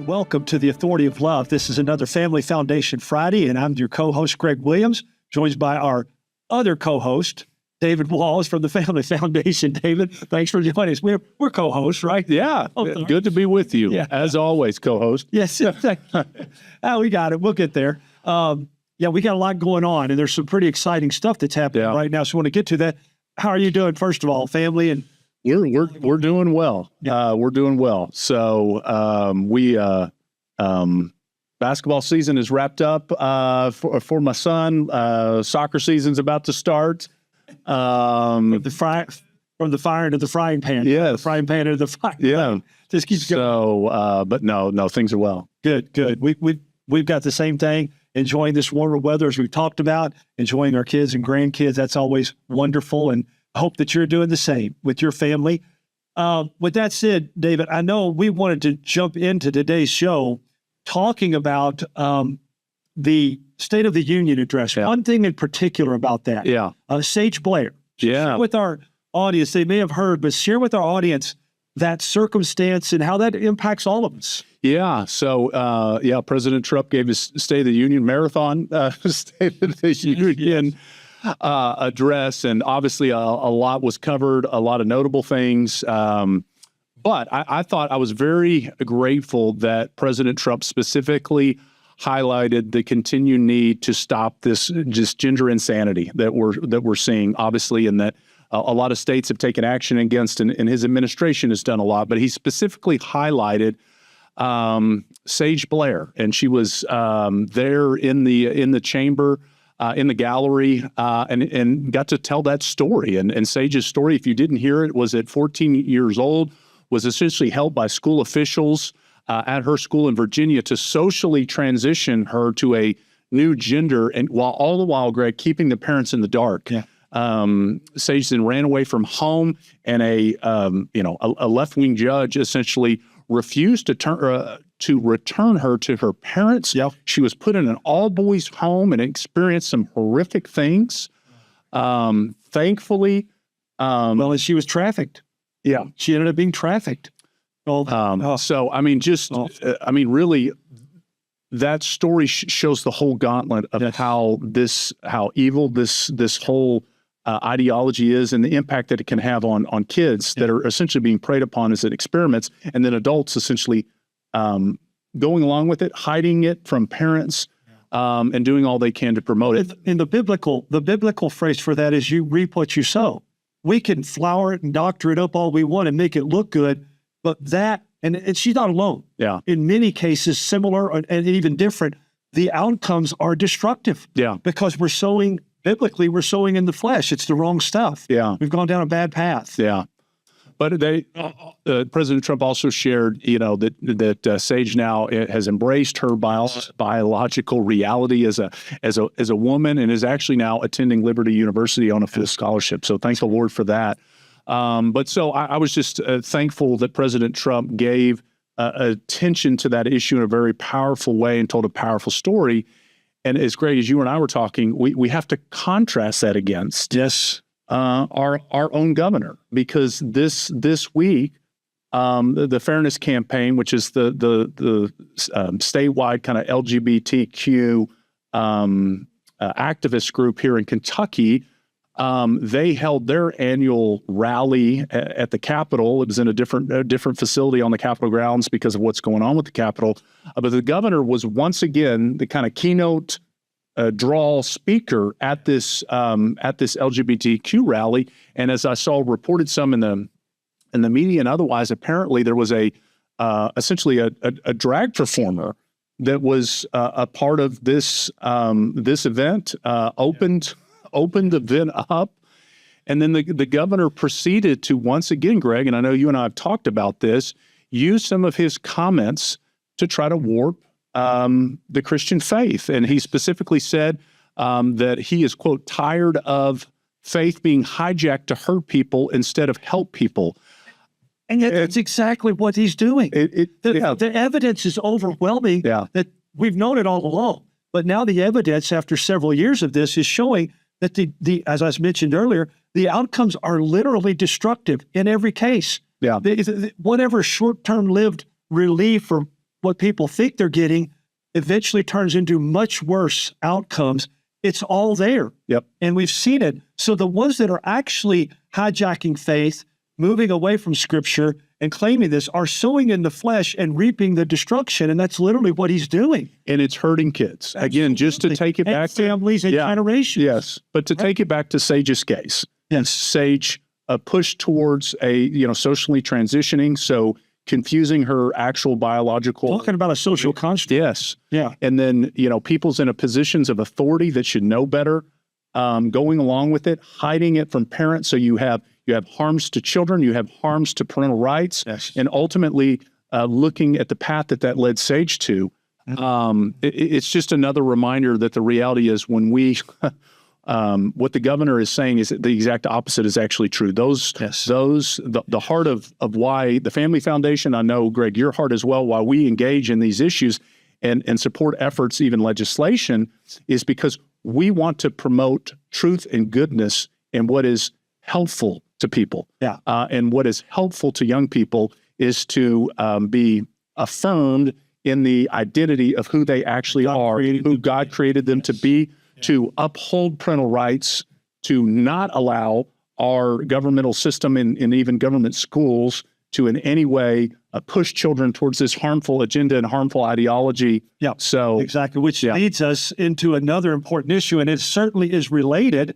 Welcome to the Authority of Love. This is another Family Foundation Friday, and I'm your co-host, Greg Williams, joined by our other co-host, David Walls from the Family Foundation. David, thanks for joining us. We're co-hosts, right? Yeah, good to be with you, as always, co-host. Yes, we got it. We'll get there. We got a lot going on, and there's some pretty exciting stuff that's happening right now, so I want to get to that. How are you doing, first of all, family? And We're doing well. We're doing well. So basketball season is wrapped up for my son. Soccer season's about to start. From the fire to the frying pan. Yes. The frying pan to the fire. Yeah. Just keeps going. So, but no, things are well. Good. We've got the same thing. Enjoying this warmer weather as we've talked about. Enjoying our kids and grandkids. That's always wonderful, and I hope that you're doing the same with your family. With that said, David, I know we wanted to jump into today's show talking about the State of the Union address. Yeah. One thing in particular about that. Yeah. Sage Blair. Yeah. Share with our audience, they may have heard, but share with our audience that circumstance and how that impacts all of us. Yeah. So, President Trump gave his State of the Union marathon, State of the Union address, and obviously a lot was covered, a lot of notable things. But I thought I was very grateful that President Trump specifically highlighted the continued need to stop this just gender insanity that we're seeing, obviously, and that a lot of states have taken action against, and his administration has done a lot. But he specifically highlighted Sage Blair, and she was there in the chamber. In the gallery, and got to tell that story. And Sage's story, if you didn't hear it, was at 14 years old, was essentially held by school officials at her school in Virginia to socially transition her to a new gender, and all the while, Greg, keeping the parents in the dark. Yeah. Sage then ran away from home, and a left-wing judge essentially refused to return her to her parents. Yep. She was put in an all-boys home and experienced some horrific things. Thankfully, and she was trafficked. Yeah, she ended up being trafficked. So I mean, really, that story shows the whole gauntlet of how evil this whole ideology is, and the impact that it can have on kids that are essentially being preyed upon as experiments, and then adults essentially going along with it, hiding it from parents, and doing all they can to promote it. And the biblical phrase for that is "you reap what you sow." We can flower it and doctor it up all we want and make it look good, but that, and she's not alone. Yeah. In many cases, similar and even different, the outcomes are destructive. Yeah. Because we're sowing in the flesh. It's the wrong stuff. Yeah. We've gone down a bad path. Yeah. But President Trump also shared, that Sage now has embraced her biological reality as a woman, and is actually now attending Liberty University on a full scholarship. So thank the Lord for that. But so I was just thankful that President Trump gave attention to that issue in a very powerful way and told a powerful story. And as great as you and I were talking, we have to contrast that against our own governor, because this week the Fairness Campaign, which is the statewide kind of LGBTQ activist group here in Kentucky, they held their annual rally at the Capitol. It was in a different facility on the Capitol grounds because of what's going on with the Capitol. But the governor was once again the kind of keynote draw speaker at this LGBTQ rally. And as I saw reported some in the media and otherwise, apparently there was essentially a drag performer that was a part of this event, opened the event up. And then the governor proceeded to once again, Greg, and I know you and I have talked about this, use some of his comments to try to warp the Christian faith. And he specifically said that he is, quote, tired of faith being hijacked to hurt people instead of help people. And yet that's exactly what he's doing. The evidence is overwhelming that we've known it all along. But now the evidence after several years of this is showing that as I mentioned earlier, the outcomes are literally destructive in every case. Yeah. Whatever short-term lived relief or what people think they're getting eventually turns into much worse outcomes. It's all there. Yep. And we've seen it. So the ones that are actually hijacking faith, moving away from scripture and claiming this are sowing in the flesh and reaping the destruction. And that's literally what he's doing. And it's hurting kids. Again, just to take it And back to families and generations. Yes. But to take it back to Sage's case. Yes. Sage pushed towards socially transitioning. So confusing her actual biological. Talking about a social construct. Yes. Yeah. And then, people's in a positions of authority that should know better, going along with it, hiding it from parents. So you have harms to children, you have harms to parental rights, Yes. and ultimately looking at the path that led Sage to. It's just another reminder that the reality is when we, what the governor is saying is that the exact opposite is actually true. The heart of why the Family Foundation, I know, Greg, your heart as well, why we engage in these issues and support efforts, even legislation, is because we want to promote truth and goodness and what is helpful to people. Yeah. And what is helpful to young people is to be affirmed in the identity of who they actually are, who God created them to be, to uphold parental rights, to not allow our governmental system and even government schools to in any way push children towards this harmful agenda and harmful ideology. Yeah, so exactly, which leads us into another important issue, and it certainly is related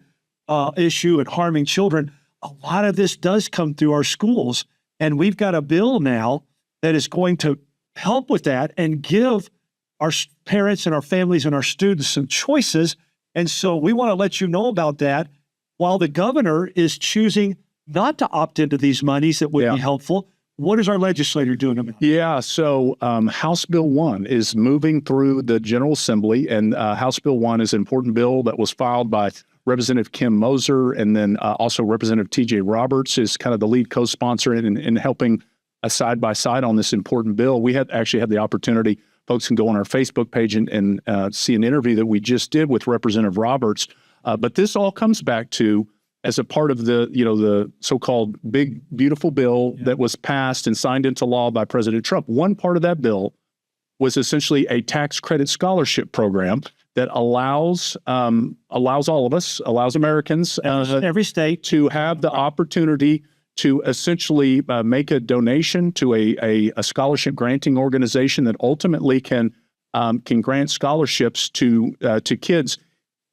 issue at harming children. A lot of this does come through our schools, and we've got a bill now that is going to help with that and give our parents and our families and our students some choices. And so we want to let you know about that. While the governor is choosing not to opt into these monies that would be helpful, what is our legislator doing about it? Yeah, so House Bill 1 is moving through the General Assembly, and House Bill 1 is an important bill that was filed by Representative Kim Moser, and then also Representative T.J. Roberts is kind of the lead co-sponsor in helping side by side on this important bill. We actually had the opportunity. Folks can go on our Facebook page and see an interview that we just did with Representative Roberts. But this all comes back to, as a part of the so-called big, beautiful bill that was passed and signed into law by President Trump. One part of that bill was essentially a tax credit scholarship program that allows all of us, allows Americans, every state, to have the opportunity to essentially make a donation to a scholarship granting organization that ultimately can grant scholarships to kids,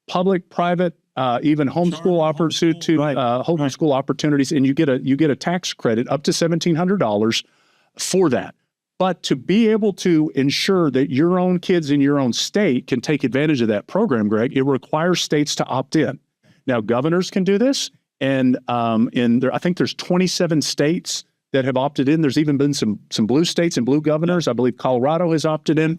public, private, even homeschool opportunities, and you get a tax credit up to $1,700 for that. But to be able to ensure that your own kids in your own state can take advantage of that program, Greg, it requires states to opt in. Now, governors can do this. And I think there's 27 states that have opted in. There's even been some blue states and blue governors. I believe Colorado has opted in.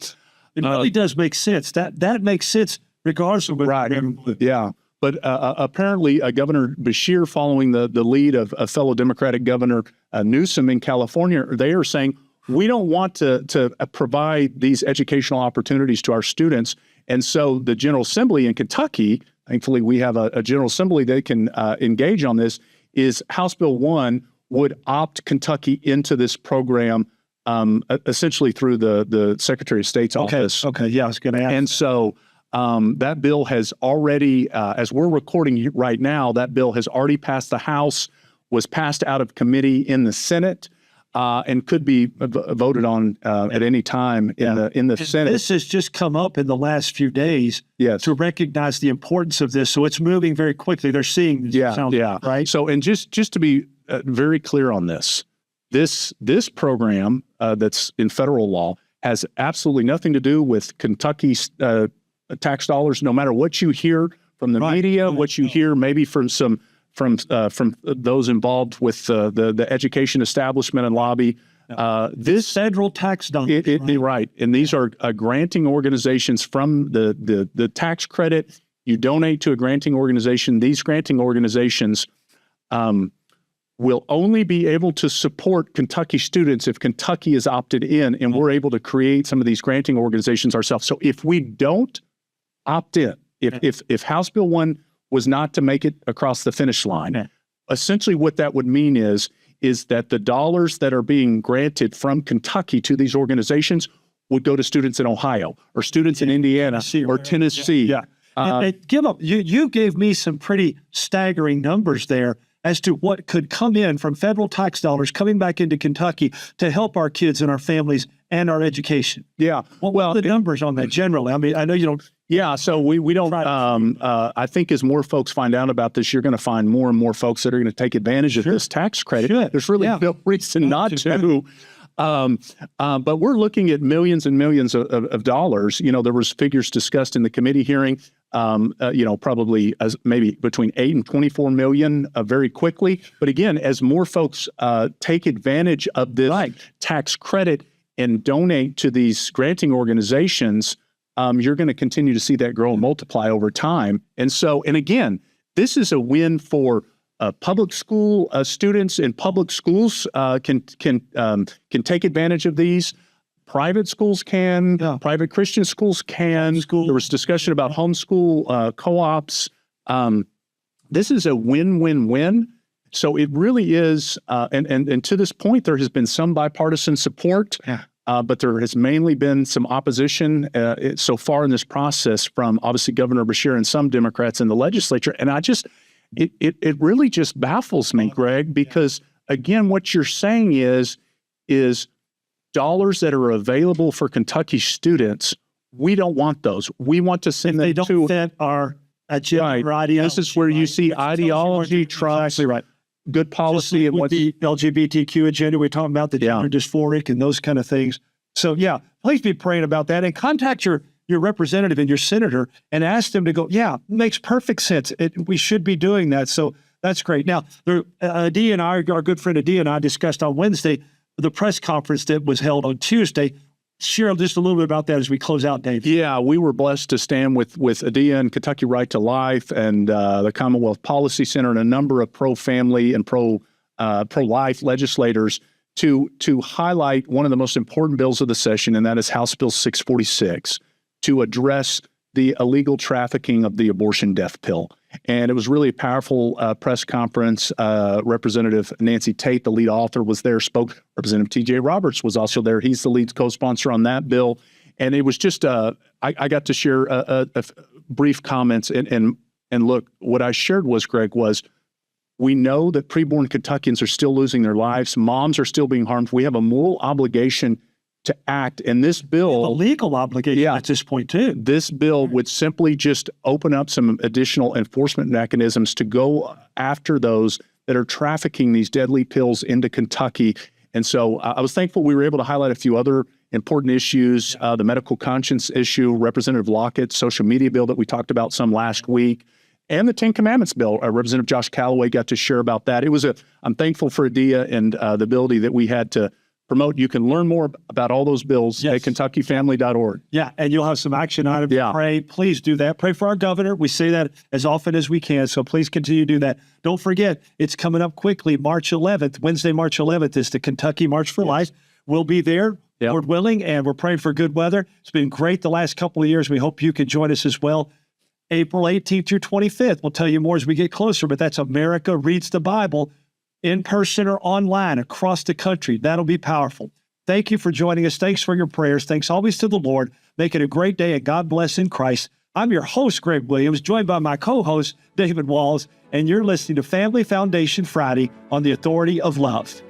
It really does make sense. That makes sense regardless of whether Yeah. But apparently, Governor Beshear, following the lead of fellow Democratic Governor Newsom in California, they are saying, we don't want to provide these educational opportunities to our students. And so the General Assembly in Kentucky, thankfully we have a General Assembly that can engage on this, is House Bill 1 would opt Kentucky into this program essentially through the Secretary of State's office. Okay, yeah, I was going to ask. And so that bill has already, as we're recording right now, that bill has already passed the House, was passed out of committee in the Senate, and could be voted on at any time in the Senate. This has just come up in the last few days to recognize the importance of this. So it's moving very quickly. They're seeing this. Right. So, and just to be very clear on this program that's in federal law has absolutely nothing to do with Kentucky's tax dollars. No matter what you hear from the media, what you hear maybe from those involved with the education establishment and lobby. This federal tax dollars. Right. And these are granting organizations from the tax credit. You donate to a granting organization. These granting organizations will only be able to support Kentucky students if Kentucky is opted in, and we're able to create some of these granting organizations ourselves. So if we don't opt in, if House Bill 1 was not to make it across the finish line, essentially what that would mean is that the dollars that are being granted from Kentucky to these organizations would go to students in Ohio or students in Indiana or Tennessee. Yeah. And give up. You gave me some pretty staggering numbers there as to what could come in from federal tax dollars coming back into Kentucky to help our kids and our families and our education. Yeah. What are the numbers on that generally? I mean, I know you don't. Yeah, so we don't. I think as more folks find out about this, you're going to find more and more folks that are going to take advantage of this tax credit. There's really no reason not to. But we're looking at millions and millions of dollars. You know, there was figures discussed in the committee hearing. You know, probably as maybe between 8 and 24 million very quickly. But again, as more folks take advantage of this tax credit and donate to these granting organizations, you're going to continue to see that grow and multiply over time. And so, and again, this is a win for public school students, and public schools can take advantage of these. Private schools can, private Christian schools can. There was discussion about homeschool co-ops. This is a win-win-win. So it really is, and to this point, there has been some bipartisan support, but there has mainly been some opposition so far in this process from obviously Governor Beshear and some Democrats in the legislature. And it really just baffles me, Greg, because again, what you're saying is dollars that are available for Kentucky students, we don't want those. We want to send them to— They don't fit our agenda or ideology. This is where you see ideology, trust, good policy, and with the LGBTQ agenda. We're talking about the gender dysphoric and those kind of things. So yeah, please be praying about that and contact your representative and your senator and ask them to go, yeah, makes perfect sense. We should be doing that. So that's great. Now, Adia and I, our good friend Adia and I discussed on Wednesday the press conference that was held on Tuesday. Share just a little bit about that as we close out, Dave. Yeah, we were blessed to stand with Adia and Kentucky Right to Life and the Commonwealth Policy Center and a number of pro-family and pro-life legislators to highlight one of the most important bills of the session, and that is House Bill 646, to address the illegal trafficking of the abortion death pill. And it was really a powerful press conference. Representative Nancy Tate, the lead author, was there, spoke. Representative T.J. Roberts was also there. He's the lead co-sponsor on that bill. And it was just, I got to share a brief comments. And look, what I shared was, Greg, was we know that preborn Kentuckians are still losing their lives. Moms are still being harmed. We have a moral obligation to act. And this bill— a legal obligation at this point, too. This bill would simply just open up some additional enforcement mechanisms to go after those that are trafficking these deadly pills into Kentucky. And so I was thankful we were able to highlight a few other important issues, the medical conscience issue, Representative Lockett's social media bill that we talked about some last week, and the 10 Commandments bill. Representative Josh Calloway got to share about that. I'm thankful for Adia and the ability that we had to promote. You can learn more about all those bills at KentuckyFamily.org. Yeah, and you'll have some action items to pray. Please do that. Pray for our governor. We say that as often as we can, so please continue to do that. Don't forget, it's coming up quickly. March 11th, Wednesday, March 11th is the Kentucky March for Life. We'll be there, Lord willing, and we're praying for good weather. It's been great the last couple of years. We hope you can join us as well. April 18th through 25th. We'll tell you more as we get closer, but that's America Reads the Bible, in person or online across the country. That'll be powerful. Thank you for joining us. Thanks for your prayers. Thanks always to the Lord. Make it a great day, and God bless in Christ. I'm your host, Greg Williams, joined by my co-host, David Walls, and you're listening to Family Foundation Friday on the Authority of Love.